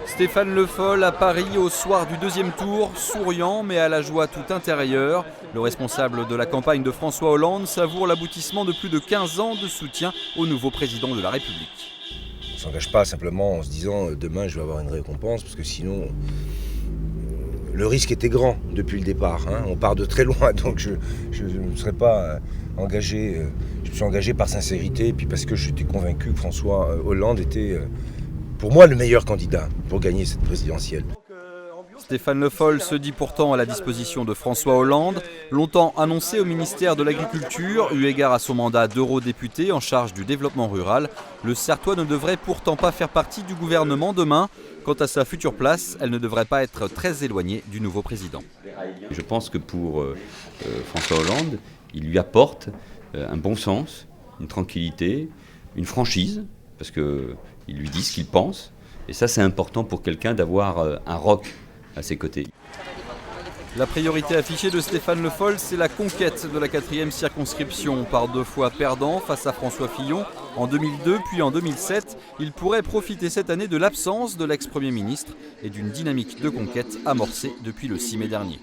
Stéphane Le Foll à Paris au soir du deuxième tour, souriant mais à la joie tout intérieure. Le responsable de la campagne de François Hollande savoure l'aboutissement de plus de 15 ans de soutien au nouveau président de la République. On ne s'engage pas simplement en se disant demain je vais avoir une récompense, parce que sinon le risque était grand depuis le départ. On part de très loin, donc je ne serais pas engagé. Je me suis engagé par sincérité et puis parce que j'étais convaincu que François Hollande était pour moi le meilleur candidat pour gagner cette présidentielle. Stéphane Le Foll se dit pourtant à la disposition de François Hollande, longtemps annoncé au ministère de l'Agriculture, eu égard à son mandat d'eurodéputé en charge du développement rural. Le Sarthois ne devrait pourtant pas faire partie du gouvernement demain. Quant à sa future place, elle ne devrait pas être très éloignée du nouveau président. Je pense que pour François Hollande, il lui apporte un bon sens, une tranquillité, une franchise, parce qu'il lui dit ce qu'il pense. Et ça, c'est important pour quelqu'un d'avoir un roc à ses côtés. La priorité affichée de Stéphane Le Foll, c'est la conquête de la 4e circonscription. Par 2 fois perdant face à François Fillon en 2002 puis en 2007, il pourrait profiter cette année de l'absence de l'ex-premier ministre et d'une dynamique de conquête amorcée depuis le 6 mai dernier.